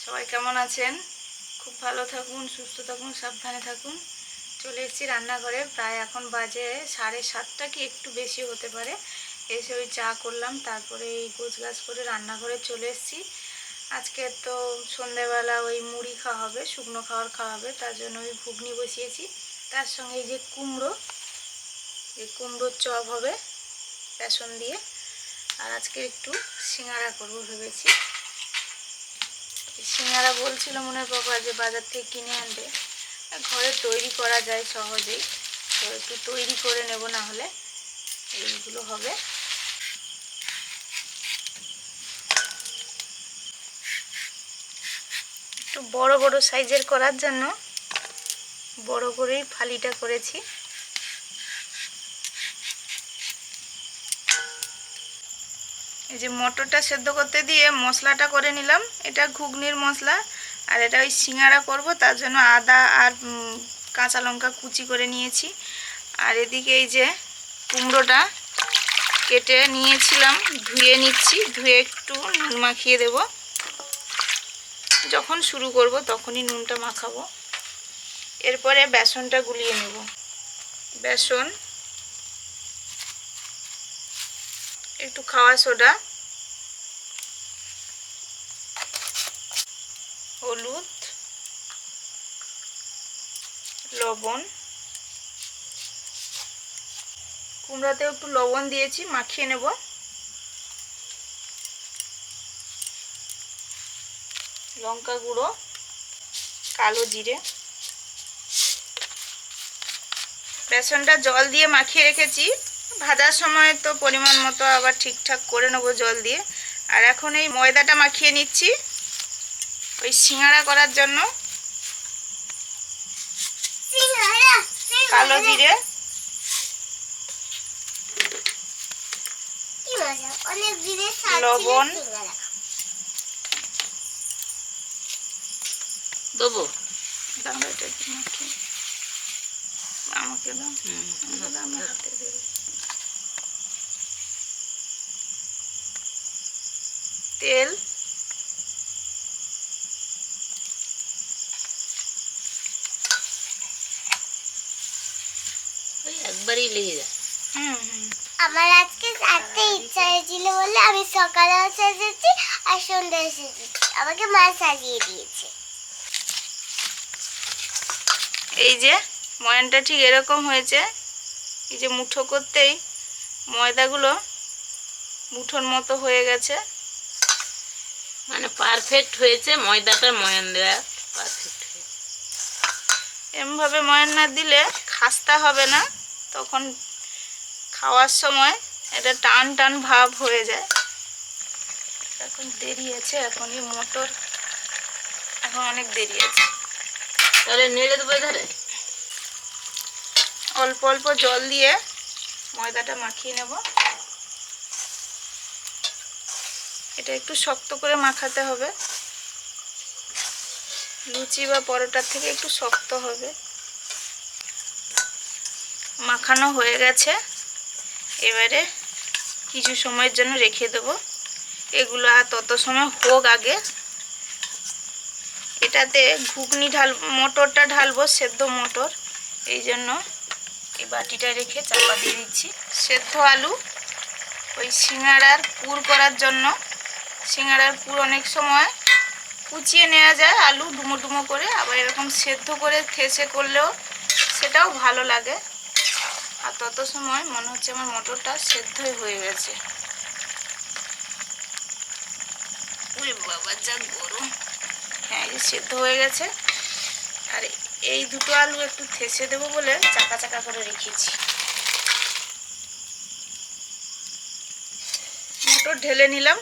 সবাই কেমন আছেন? খুব ভালো থাকুন, সুস্থ থাকুন, সাবধানে থাকুন। চলে এসেছি রান্নাঘরে। প্রায় এখন বাজে 7:30 কি একটু বেশি হতে পারে। এসে ওই চা করলাম, তারপরে এই গোছগাছ করে রান্নাঘরে চলে এসেছি। আজকে তো সন্ধ্যেবেলা ওই মুড়ি খাওয়া হবে, শুকনো খাওয়া হবে, তার জন্য ওই ঘুগনি বসিয়েছি। তার সঙ্গে এই যে কুমড়োর চপ হবে বেসন দিয়ে। আর আজকে একটু সিঙ্গাড়া করবো ভেবেছি। সিঙ্গাড়া বলছিল মনের বাবা যে বাজার থেকে কিনে আনবে, ঘরে তৈরি করা যায় সহজেই, তো একটু তৈরি করে নেব, না হলে এইগুলো হবে। একটু বড় বড় সাইজের করার জন্য বড় করেই ফালিটা করেছি। এই যে মটরটা সেদ্ধ করতে দিয়ে মশলাটা করে নিলাম, এটা ঘুগনির মশলা। আর এটা ওই সিঙ্গাড়া করব, তার জন্য আদা আর কাঁচা লঙ্কা কুচি করে নিয়েছি। আর এদিকে এই যে কুমড়োটা কেটে নিয়েছিলাম, ধুয়ে নিচ্ছি, ধুয়ে একটু নুন মাখিয়ে দেব। যখন শুরু করব তখনই নুনটা মাখাবো। এরপরে বেসনটা গুলিয়ে নেব। বেসন, একটু খাওয়া সোডা, হলুদ, লবণ, কুমড়াতেও একটু লবণ দিয়েছি, মাখিয়ে নেব। লঙ্কা গুঁড়ো, কালো জিরে। বেসনটা জল দিয়ে মাখিয়ে রেখেছি, ভাজার সময় তো পরিমাণ মতো আবার ঠিকঠাক করে নেব জল দিয়ে। আর এখন এই ময়দাটা মাখিয়ে নিচ্ছি ওই সিঙ্গাড়া করার জন্য। কালো জিরে, লবণ দেবো, আমাকে দাও, আমার হাতে দেবে। তেল, একবারই লেগে যায়। আমার আজকে সাজতে ইচ্ছা হয়েছিল বলে আমি সকালেও সেজেছি আর সন্ধ্যায় সেজেছি। আমাকে মা সাজিয়ে দিয়েছে। এই যে ময়ানটা ঠিক এরকম হয়েছে। এই যে মুঠো করতেই ময়দাগুলো মুঠোর মতো হয়ে গেছে, মানে পারফেক্ট হয়েছে। ময়দাটা ময়ান দেওয়া পারফেক্ট হয়েছে। এমনভাবে ময়ান না দিলে খাস্তা হবে না, তখন খাওয়ার সময় এটা টান টান ভাব হয়ে যায়। এখন দেরি আছে, এখনই মটর, এখন অনেক দেরি আছে। তাহলে নেড়ে দেবো ধরে। অল্প অল্প জল দিয়ে ময়দাটা মাখিয়ে নেব। এটা একটু শক্ত করে মাখাতে হবে, লুচি বা পরোটার থেকে একটু শক্ত হবে। মাখানো হয়ে গেছে, এবারে কিছু সময়ের জন্য রেখে দেব এগুলো। আর তত সময় হোক আগে। এটাতে ঘুগনি মটরটা ঢালবো, সেদ্ধ মটর, এই জন্য এই বাটিটা রেখে চাপা দিয়ে দিচ্ছি। সেদ্ধ আলু ওই সিঙ্গাড়ার পুর করার জন্য। সিঙ্গাড়ার পুর অনেক সময় কুচিয়ে নেওয়া যায় আলু ডুমো ডুমো করে, আবার এরকম সেদ্ধ করে থেসে করলেও সেটাও ভালো লাগে। আর তত সময় মনে হচ্ছে আমার মটরটা সেদ্ধই হয়ে গেছে। ওরে বাবা যা গরম! হ্যাঁ, এই সেদ্ধ হয়ে গেছে। আর এই দুটো আলু একটু থেসে দেবো বলে চাকা চাকা করে রেখেছি। মটর ঢেলে নিলাম।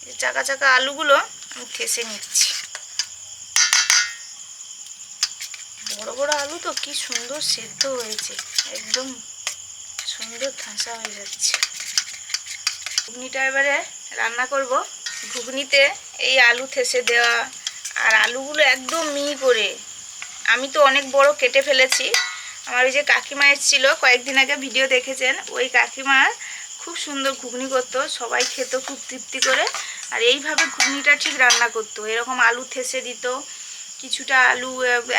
এই চাকা চাকা আলুগুলো আমি থেসে নিচ্ছি। বড় বড় আলু তো কি সুন্দর সেদ্ধ হয়েছে, একদম সুন্দর ঠাসা হয়ে যাচ্ছে। ঘুগনিটা এবারে রান্না করব। ঘুগনিতে এই আলু থেসে দেওয়া আর আলুগুলো একদম মিহি করে, আমি তো অনেক বড় কেটে ফেলেছি। আমার ওই যে কাকিমা এসেছিল কয়েকদিন আগে, ভিডিও দেখেছেন, ওই কাকিমা খুব সুন্দর ঘুগনি করতো, সবাই খেত খুব তৃপ্তি করে। আর এইভাবে ঘুগনিটা ঠিক রান্না করতো, এরকম আলু থেসে দিত, কিছুটা আলু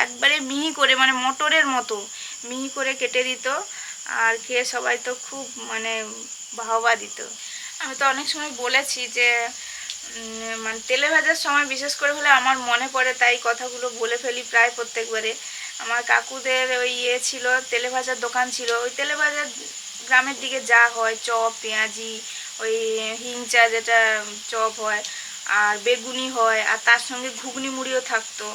একবারে মিহি করে, মানে মটরের মতো মিহি করে কেটে দিত। আর খেয়ে সবাই তো খুব মানে বাহবা দিত। আমি তো অনেক সময় বলেছি যে মানে তেলে ভাজার সময় বিশেষ করে হলে আমার মনে পড়ে, তাই কথাগুলো বলে ফেলি প্রায় প্রত্যেকবারে। আমার কাকুদের ওই ছিল, তেলে ভাজার দোকান ছিল। ওই তেলে ভাজার গ্রামের দিকে যা হয়, চপ, পেঁয়াজি, ওই হিংচা যেটা চপ হয়, আর বেগুনি হয়, আর তার সঙ্গে ঘুগনি মুড়িও থাকতো।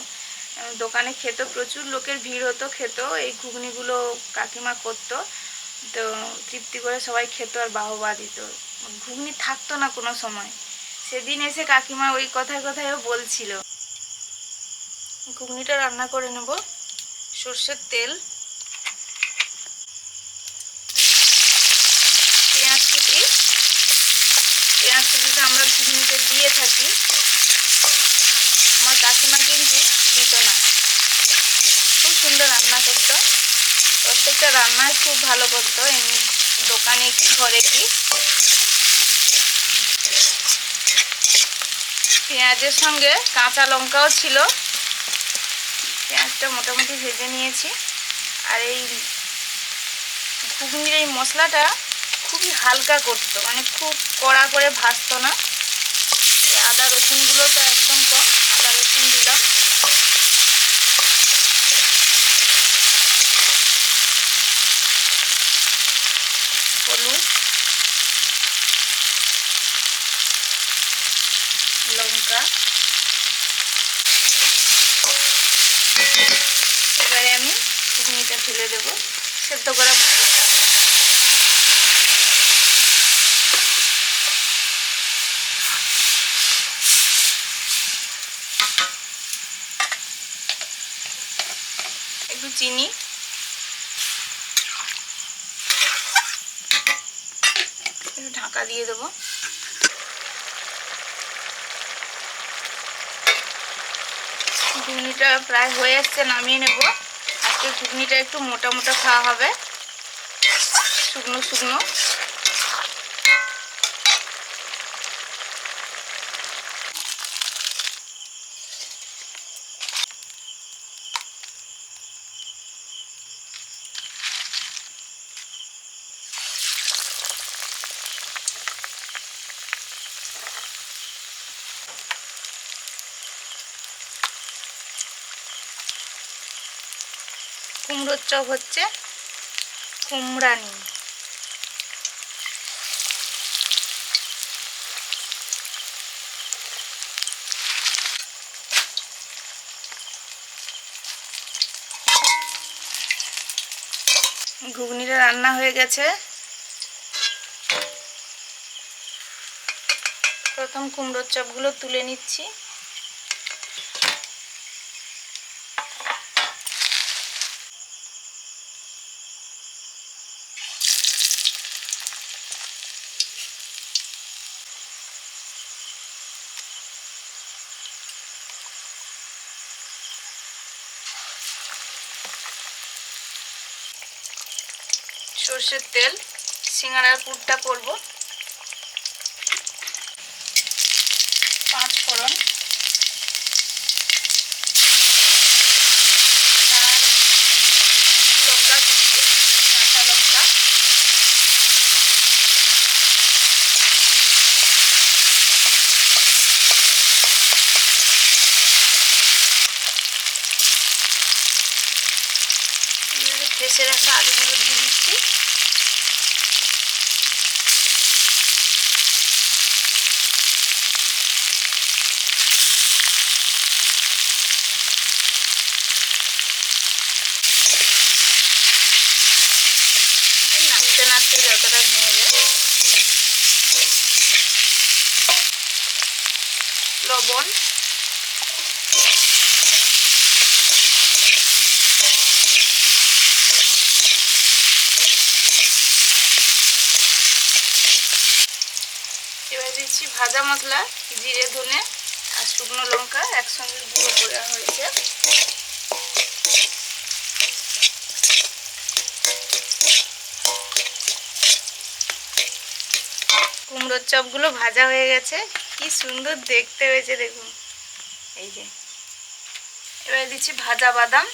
দোকানে খেত, প্রচুর লোকের ভিড় হতো, খেত। এই ঘুগনিগুলো কাকিমা করতো, তো তৃপ্তি করে সবাই খেত আর বাহবা দিত। ঘুগনি থাকতো না কোনো সময়। সেদিন এসে কাকিমা ওই কথায় কথায়ও বলছিল। ঘুগনিটা রান্না করে নেব। সর্ষের তেল, পেঁয়াজ কুচি, পেঁয়াজ কুচিটা আমরা ঘুগনিতে দিয়ে থাকি। আমার কাকিমা কিন্তু দিত না, খুব সুন্দর রান্না করতো, প্রত্যেকটা রান্নায় খুব ভালো করতো, এমনি দোকানে কি ঘরে কি। পেঁয়াজের সঙ্গে কাঁচা লঙ্কাও ছিল। পেঁয়াজটা মোটামুটি ভেজে নিয়েছি। আর এই ঘুগনির এই মশলাটা খুবই হালকা করতো, মানে খুব কড়া করে ভাজতো না। আদা রসুনগুলো তো একদম কম, আদা রসুন দিলাম। হলুদ, লঙ্কা। এবারে আমি ঘুগনিটা ঢেলে দেবো, সেদ্ধ করা মটরটা। একটু চিনি, একটু ঢাকা দিয়ে দেবো। ঘুগনিটা প্রায় হয়ে আসছে, নামিয়ে নেব। আজকে ঘুগনিটা একটু মোটা মোটা খাওয়া হবে, শুকনো শুকনো। কুমড়োর চপ হচ্ছে কুমড়ানি। ঘুগনিটা রান্না হয়ে গেছে। প্রথম কুমড়োর চপগুলো তুলে নিচ্ছি। সর্ষের তেল, সিঙ্গাড়ার পুরটা করব। 5 ফোড়ন, লঙ্কা কুচি, কাঁচা লঙ্কা, ভেজে রাখা আলুগুলো দিয়ে দিচ্ছি। নাড়তে নাড়তে যতটা ভেঙে যায়। লবণ, এবার দিচ্ছি ভাজা মশলা, জিরে, ধনে আর শুকনো লঙ্কা একসঙ্গে গুঁড়ো করা হয়েছে। কুমড়োর চপগুলো ভাজা হয়ে গেছে, কি সুন্দর দেখতে হয়েছে দেখুন। এই যে এবারে দিচ্ছি ভাজা বাদাম।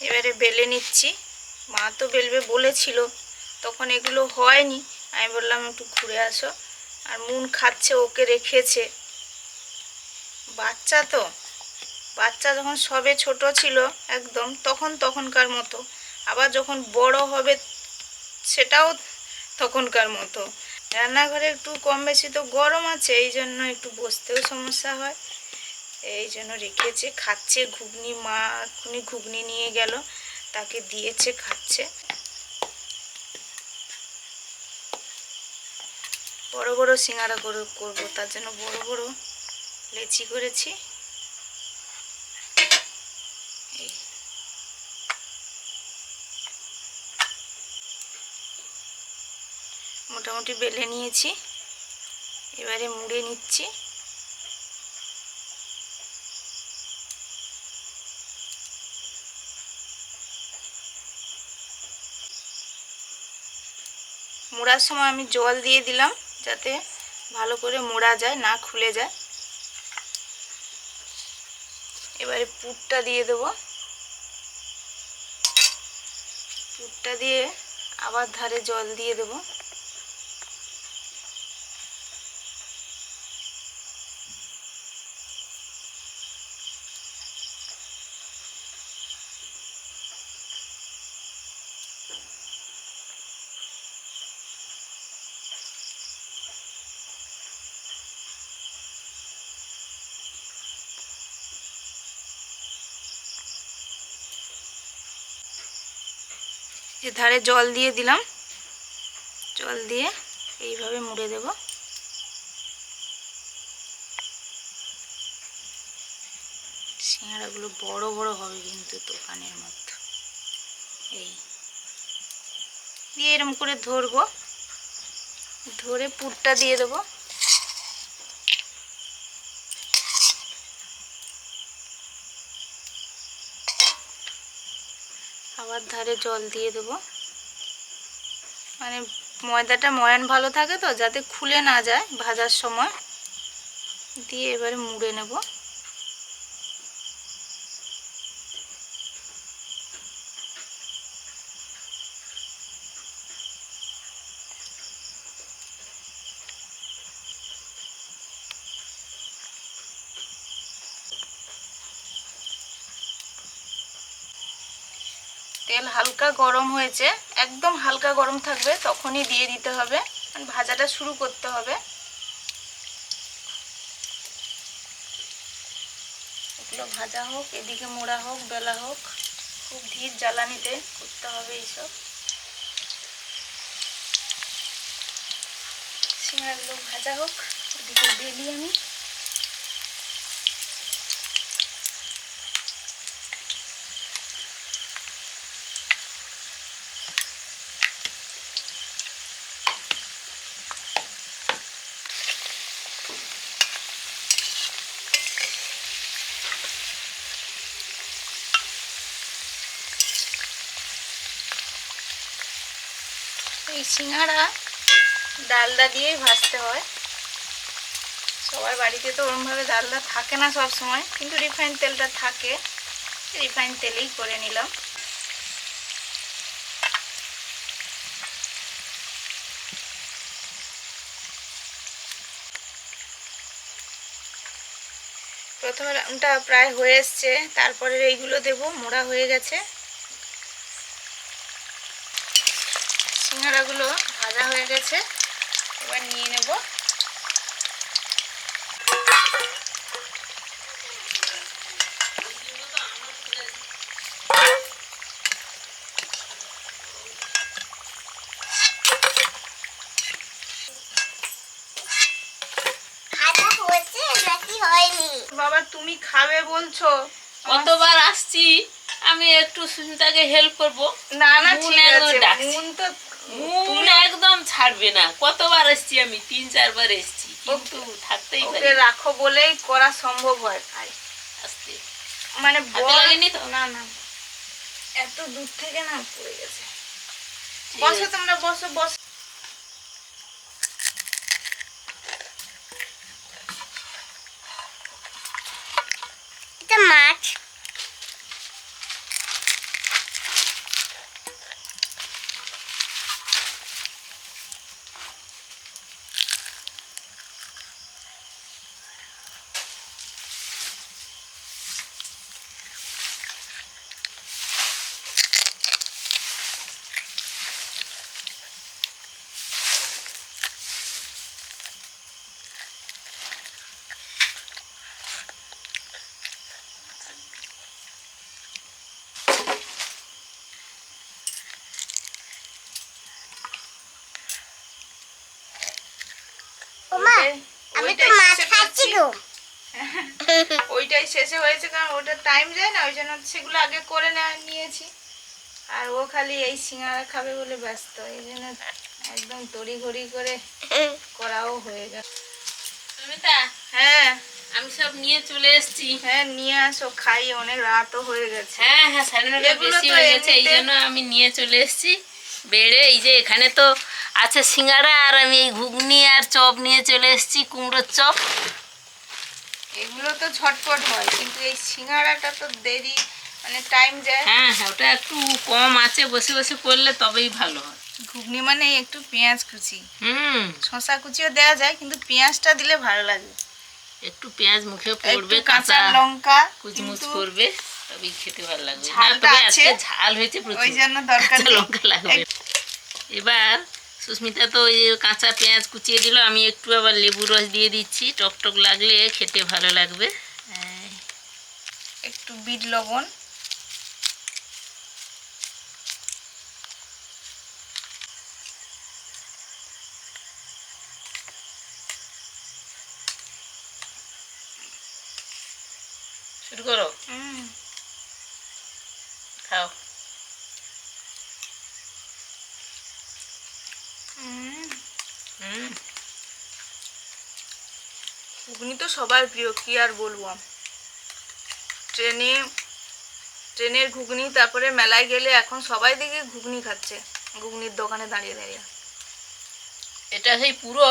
এবারে বেলে নিচ্ছি। মা তো বেলবে বলেছিল, তখন এগুলো হয়নি। আমি বললাম একটু ঘুরে আসো। আর মুন খাচ্ছে, ওকে রেখেছে। বাচ্চা তো, বাচ্চা যখন সবে ছোট ছিল একদম, তখনকার মতো। আবার যখন বড় হবে সেটাও তখনকার মতো। রান্নাঘরে একটু কম বেশি তো গরম আছে, এই জন্য একটু বসতেও সমস্যা হয়। এই জন্য রেখেছে, খাচ্ছে ঘুগনি। মা এখনই ঘুগনি নিয়ে গেল, তাকে দিয়েছে, খাচ্ছে। বড় বড় সিঙ্গারা করবো, তার জন্য বড় বড় লেচি করেছি। এই মোটামুটি বেলে নিয়েছি, এবারে মুড়ে নিচ্ছি। মোড়ার সময় আমি জল দিয়ে দিলাম, যাতে ভালো করে মোড়া যায়, না খুলে যায়। এবারে পুরটা দিয়ে দেবো। পুরটা দিয়ে আবার ধারে জল দিয়ে দেবো। যে ধারে জল দিয়ে দিলাম, জল দিয়ে এইভাবে মুড়ে দেব। সিঙ্গাড়াগুলো বড় বড় হবে কিন্তু দোকানের মতো। এই দিয়ে এরকম করে ধরবো, ধরে পুরটা দিয়ে দেবো। আবার ধারে জল দিয়ে দেবো, মানে ময়দাটা ময়ান ভালো থাকে তো, যাতে খুলে না যায় ভাজার সময়। দিয়ে এবারে মুড়ে নেব। তেল হালকা গরম হয়েছে, একদম হালকা গরম থাকবে, তখনই দিয়ে দিতে হবে, ভাজাটা শুরু করতে হবে। এগুলো ভাজা হোক, এদিকে মোড়া হোক, বেলা হোক, খুব ধীর জ্বালানিতে করতে হবে এইসব। সিঙ্গাড়াগুলো ভাজা হোক, এদিকে বেলি আমি। এই সিঙ্গাড়া ডালডা দিয়েই ভাজতে হয়। সবার বাড়িতে তো ওরমভাবে ডালডা থাকে না সব সময়, কিন্তু রিফাইন তেলটা থাকে, রিফাইন তেলেই করে নিলাম। প্রথমে রাউন্ডটা প্রায় হয়ে এসছে, তারপরে এইগুলো দেব, মোড়া হয়ে গেছে। সিঙ্গাড়াগুলো ভাজা হয়ে গেছে, এবার নিয়ে নেব। বাবা তুমি খাবে বলছো, কতবার আসছি আমি, একটু সুস্মিতাকে হেল্প করব। না না মুন ঠিক একদম আছে, ডাকছে। মুন তো মন একদম ছাড়বে না। কতবার এসছি আমি, 3-4 বার এসছি, কিন্তু থাকতেই পারি ওকে না। রাখো বলেই করা সম্ভব হয়। আর আস্তে মানে হাতে লাগেনি তো? না না, এত দূর থেকে না পড়ে গেছে। ঠিক বসো আছে। তোমরা, বসো বসো। এটা মাছ। ওমা, আমি তো ওইটাই মাছ শেষে খাচ্ছি করছি। গো। ওইটাই শেষে হয়েছে, কারণ ওটা টাইম যায় না, ওই জন্য সেগুলো আগে করে নিয়েছি। আর ও খালি এই সিঙ্গারা খাবে বলে ব্যস্ত, এই জন্য একদম তড়িঘড়ি করে করাও হয়ে গেল। সুমিতা, হ্যাঁ আমি সব নিয়ে চলে এসেছি। হ্যাঁ, নিয়ে আসো, খাই, অনেক রাতও হয়ে গেছে। হ্যাঁ হ্যাঁ, 9:30 এগুলো বেশি তো হয়ে গেছে, এই এমনিতে- জন্য আমি নিয়ে চলে এসেছি বেড়ে। এই যে এখানে তো আছে সিঙ্গারা, আর আমি এই ঘুগনি আর চপ নিয়ে চলে এসেছি, কুমড়োর চপ। এগুলো তো ঝটপট হয়, কিন্তু এই সিঙ্গারাটা তো দেরি, মানে টাইম যায়। হ্যাঁ হ্যাঁ, ওটা একটু কম আছে, বসে বসে করলে তবেই ভালো হয়। ঘুগনি মানে একটু পেঁয়াজ কুচি, হুম, শসা কুচিও দেওয়া যায়, কিন্তু পেঁয়াজটা দিলে ভালো লাগে। একটু পেঁয়াজ মুখে একটু পড়বে, কাঁচা কাঁচা লঙ্কা কুচমুচ কিন্তু করবে, তবেই খেতে ভালো লাগবে। না, ঝালটা তবে আছে, আজকে ঝাল হয়েছে ওই প্রচুর, জন্য দরকার কাঁচা নেই। লঙ্কা লাগবে। এবার সুস্মিতা তো ওই যে কাঁচা পেঁয়াজ কুচিয়ে দিল, আমি একটু আবার লেবু রস দিয়ে দিচ্ছি, টক টক লাগলে খেতে ভালো লাগবে। একটু বিট লবণ, শুরু করো, খাও। হুম, ঘুগনি তো সবার প্রিয়, কি আর বলবো। ট্রেনের ঘুগনি, তারপরে মেলায় গেলে এখন সবাই দেখি ঘুগনি খাচ্ছে, ঘুগনির দোকানে দাঁড়িয়ে দাঁড়িয়ে। এটা সেই পুরো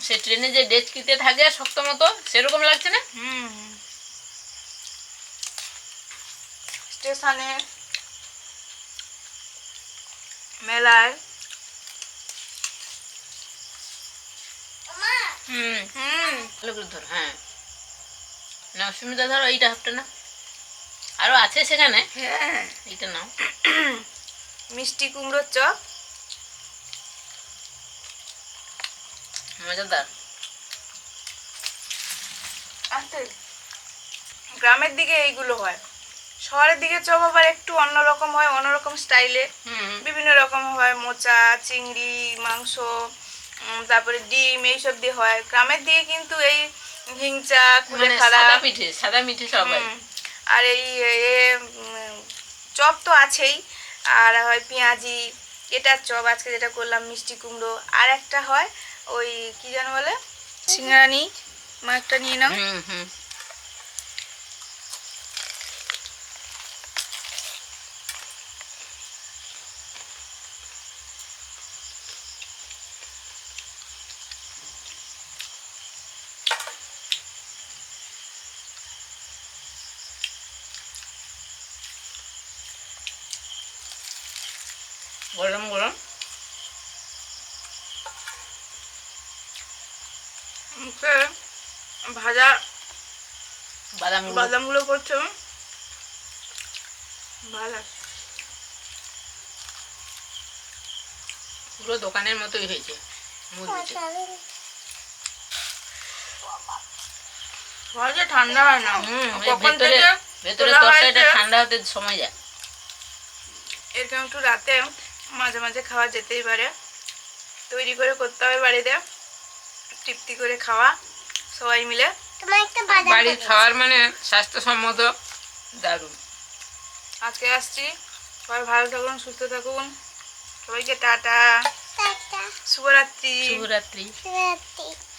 সে ট্রেনে যে ডেচকিতে থাকে শক্ত মতো, সেরকম লাগছে না? স্টেশনে, মেলায়। হুম, ভালো করে ধরো। হ্যাঁ, না সুমিতা ধরো, এইটা হাফটা না, আরো আছে সেখানে, হ্যাঁ, এইটা নাও। মিষ্টি কুমড়োর চপ, মজাদার। আচ্ছা, গ্রামের দিকে এইগুলো হয়, শহরের দিকে চপ আবার একটু অন্যরকম হয়, অন্যরকম স্টাইলে, হুম, বিভিন্ন রকম হয়, মোচা, চিংড়ি, মাংস, তারপরে ডিম, এইসব দিয়ে হয়। গ্রামের দিকে কিন্তু এই হিংচা, মানে কুলেখাড়া, সাদা মিঠে সবাই। আর এই চপ তো আছেই, আর হয় পেঁয়াজি, এটা চপ আজকে যেটা করলাম মিষ্টি কুমড়ো, আর একটা হয় ওই কি যেন বলে, সিঙ্গারানি, মা একটা নিয়ে নাও। হুম হুম, গরম গরম। মুখে ভাজা বাদামগুলো বাদামগুলো করছে, ভালো লাগছে। পুরো দোকানের মতোই হয়েছে, মুচমুচে। ভাজা ঠান্ডা হয় না, কখন ভেতরে থেকে ভেতরে তোলা তরকারিটা হয়েছে, ঠান্ডা হতে সময় যায়। এরকম একটু রাতে মাঝে মাঝে খাওয়া যেতেই পারে, তৈরি করে করতে হবে বাড়িতে, তৃপ্তি করে খাওয়া সবাই মিলে। তোমার একটা বাদাম বাড়ির পড়েছে। খাওয়ার মানে স্বাস্থ্যসম্মত, দারুণ। আজকে আসছি, সবাই ভালো থাকুন, সুস্থ থাকুন, সবাইকে টাটা, টাটা, শুভরাত্রি। শুভরাত্রি। শুভরাত্রি।